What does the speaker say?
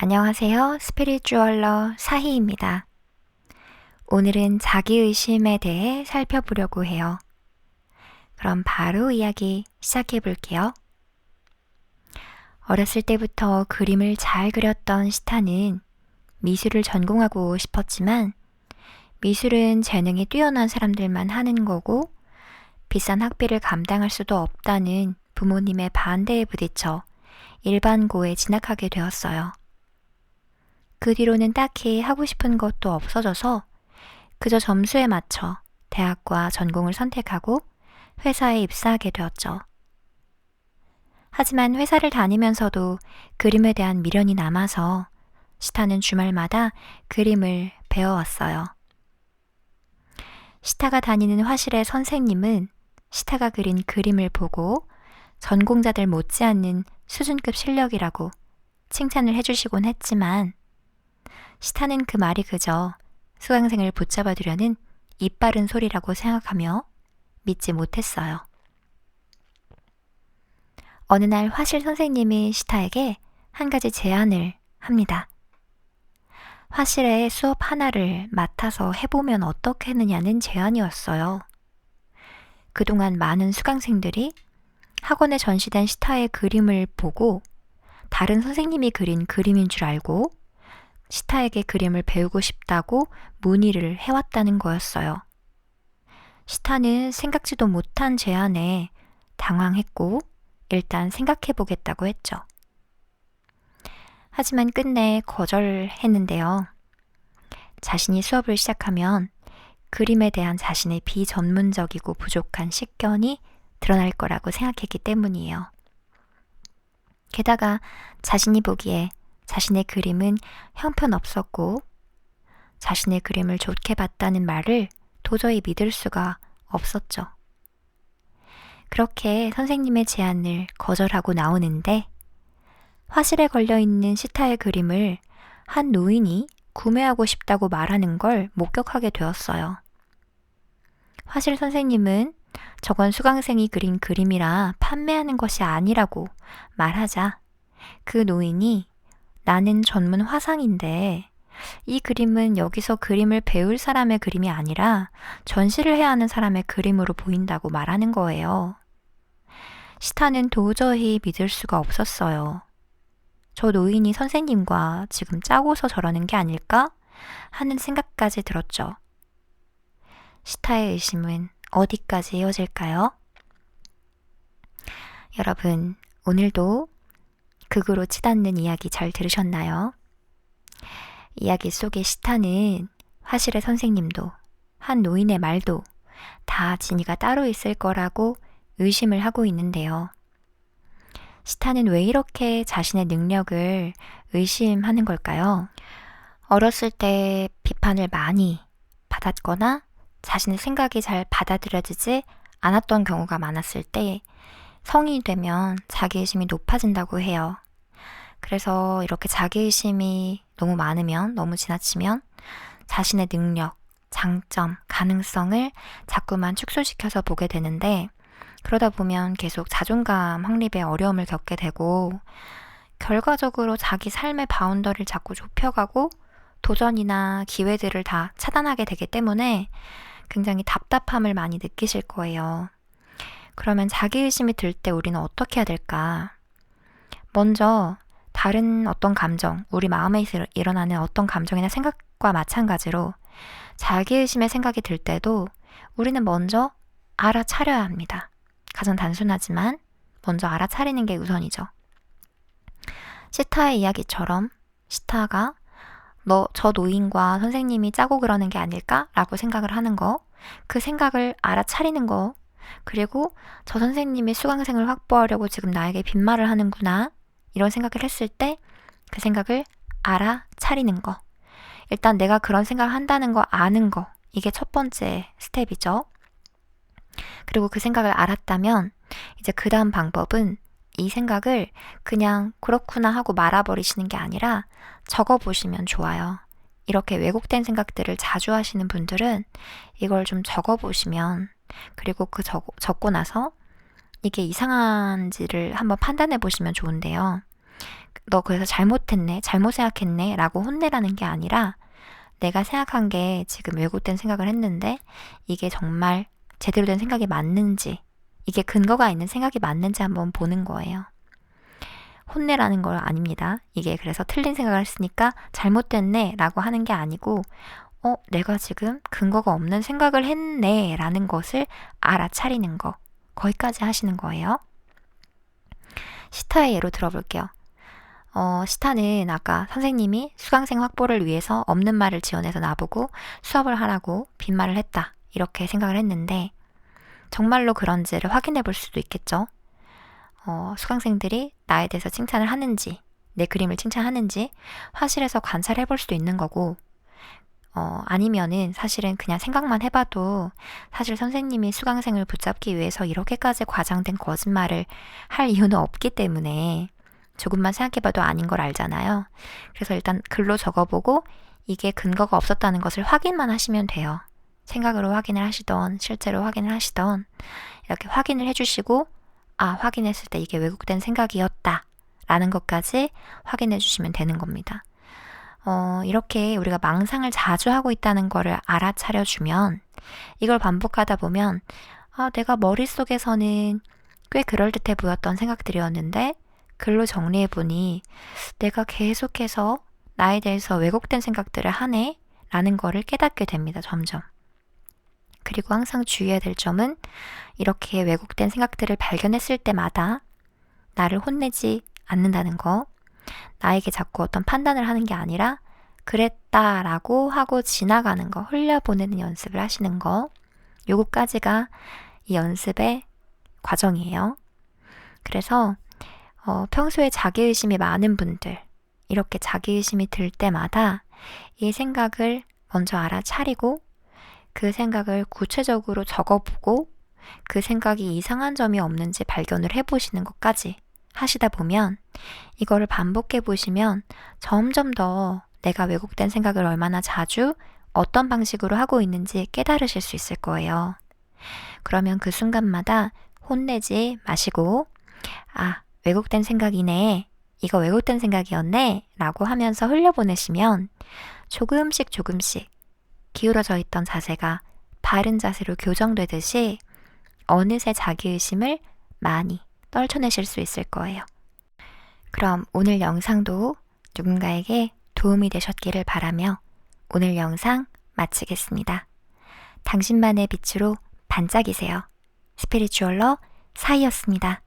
안녕하세요. 스피리추얼러 사희입니다. 오늘은 자기의심에 대해 살펴보려고 해요. 그럼 바로 이야기 시작해 볼게요. 어렸을 때부터 그림을 잘 그렸던 시타는 미술을 전공하고 싶었지만 미술은 재능이 뛰어난 사람들만 하는 거고 비싼 학비를 감당할 수도 없다는 부모님의 반대에 부딪혀 일반고에 진학하게 되었어요. 그 뒤로는 딱히 하고 싶은 것도 없어져서 그저 점수에 맞춰 대학과 전공을 선택하고 회사에 입사하게 되었죠. 하지만 회사를 다니면서도 그림에 대한 미련이 남아서 시타는 주말마다 그림을 배워왔어요. 시타가 다니는 화실의 선생님은 시타가 그린 그림을 보고 전공자들 못지않는 수준급 실력이라고 칭찬을 해주시곤 했지만 시타는 그 말이 그저 수강생을 붙잡아두려는 입 바른 소리라고 생각하며 믿지 못했어요. 어느 날 화실 선생님이 시타에게 한 가지 제안을 합니다. 화실의 수업 하나를 맡아서 해보면 어떻겠느냐는 제안이었어요. 그동안 많은 수강생들이 학원에 전시된 시타의 그림을 보고 다른 선생님이 그린 그림인 줄 알고 시타에게 그림을 배우고 싶다고 문의를 해왔다는 거였어요. 시타는 생각지도 못한 제안에 당황했고 일단 생각해보겠다고 했죠. 하지만 끝내 거절했는데요. 자신이 수업을 시작하면 그림에 대한 자신의 비전문적이고 부족한 식견이 드러날 거라고 생각했기 때문이에요. 게다가 자신이 보기에 자신의 그림은 형편없었고 자신의 그림을 좋게 봤다는 말을 도저히 믿을 수가 없었죠. 그렇게 선생님의 제안을 거절하고 나오는데 화실에 걸려있는 시타의 그림을 한 노인이 구매하고 싶다고 말하는 걸 목격하게 되었어요. 화실 선생님은 저건 수강생이 그린 그림이라 판매하는 것이 아니라고 말하자 그 노인이 나는 전문 화상인데 이 그림은 여기서 그림을 배울 사람의 그림이 아니라 전시를 해야 하는 사람의 그림으로 보인다고 말하는 거예요. 시타는 도저히 믿을 수가 없었어요. 저 노인이 선생님과 지금 짜고서 저러는 게 아닐까 하는 생각까지 들었죠. 시타의 의심은 어디까지 이어질까요? 여러분, 오늘도 극으로 치닫는 이야기 잘 들으셨나요? 이야기 속의 시타는 화실의 선생님도 한 노인의 말도 다 진위가 따로 있을 거라고 의심을 하고 있는데요. 시타는 왜 이렇게 자신의 능력을 의심하는 걸까요? 어렸을 때 비판을 많이 받았거나 자신의 생각이 잘 받아들여지지 않았던 경우가 많았을 때 성인이 되면 자기의심이 높아진다고 해요. 그래서 이렇게 자기의심이 너무 많으면, 너무 지나치면 자신의 능력, 장점, 가능성을 자꾸만 축소시켜서 보게 되는데 그러다 보면 계속 자존감 확립에 어려움을 겪게 되고 결과적으로 자기 삶의 바운더리를 자꾸 좁혀가고 도전이나 기회들을 다 차단하게 되기 때문에 굉장히 답답함을 많이 느끼실 거예요. 그러면 자기의심이 들 때 우리는 어떻게 해야 될까? 먼저 다른 어떤 감정, 우리 마음에 일어나는 어떤 감정이나 생각과 마찬가지로 자기의심의 생각이 들 때도 우리는 먼저 알아차려야 합니다. 가장 단순하지만 먼저 알아차리는 게 우선이죠. 시타의 이야기처럼 시타가 저 노인과 선생님이 짜고 그러는 게 아닐까? 라고 생각을 하는 거, 그 생각을 알아차리는 거, 그리고 저 선생님이 수강생을 확보하려고 지금 나에게 빈말을 하는구나 이런 생각을 했을 때 그 생각을 알아차리는 거, 일단 내가 그런 생각을 한다는 거 아는 거, 이게 첫 번째 스텝이죠. 그리고 그 생각을 알았다면 이제 그 다음 방법은 이 생각을 그냥 그렇구나 하고 말아버리시는 게 아니라 적어보시면 좋아요. 이렇게 왜곡된 생각들을 자주 하시는 분들은 이걸 좀 적어보시면, 그리고 적고 나서 이게 이상한지를 한번 판단해 보시면 좋은데요. 너 그래서 잘못했네, 잘못 생각했네 라고 혼내라는 게 아니라 내가 생각한 게 지금 왜곡된 생각을 했는데 이게 정말 제대로 된 생각이 맞는지, 이게 근거가 있는 생각이 맞는지 한번 보는 거예요. 혼내라는 건 아닙니다. 이게 그래서 틀린 생각을 했으니까 잘못됐네 라고 하는 게 아니고 내가 지금 근거가 없는 생각을 했네 라는 것을 알아차리는 거, 거기까지 하시는 거예요. 시타의 예로 들어볼게요. 시타는 아까 선생님이 수강생 확보를 위해서 없는 말을 지어내서 나보고 수업을 하라고 빈말을 했다, 이렇게 생각을 했는데 정말로 그런지를 확인해 볼 수도 있겠죠. 수강생들이 나에 대해서 칭찬을 하는지, 내 그림을 칭찬하는지 화실에서 관찰해 볼 수도 있는 거고, 아니면은 사실은 그냥 생각만 해봐도 사실 선생님이 수강생을 붙잡기 위해서 이렇게까지 과장된 거짓말을 할 이유는 없기 때문에 조금만 생각해봐도 아닌 걸 알잖아요. 그래서 일단 글로 적어보고 이게 근거가 없었다는 것을 확인만 하시면 돼요. 생각으로 확인을 하시던 실제로 확인을 하시던 이렇게 확인을 해주시고, 확인했을 때 이게 왜곡된 생각이었다 라는 것까지 확인해 주시면 되는 겁니다. 이렇게 우리가 망상을 자주 하고 있다는 거를 알아차려주면, 이걸 반복하다 보면 내가 머릿속에서는 꽤 그럴듯해 보였던 생각들이었는데 글로 정리해보니 내가 계속해서 나에 대해서 왜곡된 생각들을 하네 라는 거를 깨닫게 됩니다. 점점. 그리고 항상 주의해야 될 점은 이렇게 왜곡된 생각들을 발견했을 때마다 나를 혼내지 않는다는 거, 나에게 자꾸 어떤 판단을 하는 게 아니라 그랬다라고 하고 지나가는 거, 흘려보내는 연습을 하시는 거, 요거까지가 이 연습의 과정이에요. 그래서 평소에 자기의심이 많은 분들, 이렇게 자기의심이 들 때마다 이 생각을 먼저 알아차리고 그 생각을 구체적으로 적어보고 그 생각이 이상한 점이 없는지 발견을 해보시는 것까지 하시다 보면, 이거를 반복해 보시면 점점 더 내가 왜곡된 생각을 얼마나 자주 어떤 방식으로 하고 있는지 깨달으실 수 있을 거예요. 그러면 그 순간마다 혼내지 마시고 왜곡된 생각이네, 이거 왜곡된 생각이었네 라고 하면서 흘려보내시면 조금씩 기울어져 있던 자세가 바른 자세로 교정되듯이 어느새 자기의심을 많이 떨쳐내실 수 있을 거예요. 그럼 오늘 영상도 누군가에게 도움이 되셨기를 바라며 오늘 영상 마치겠습니다. 당신만의 빛으로 반짝이세요. 스피리추얼러 사이였습니다.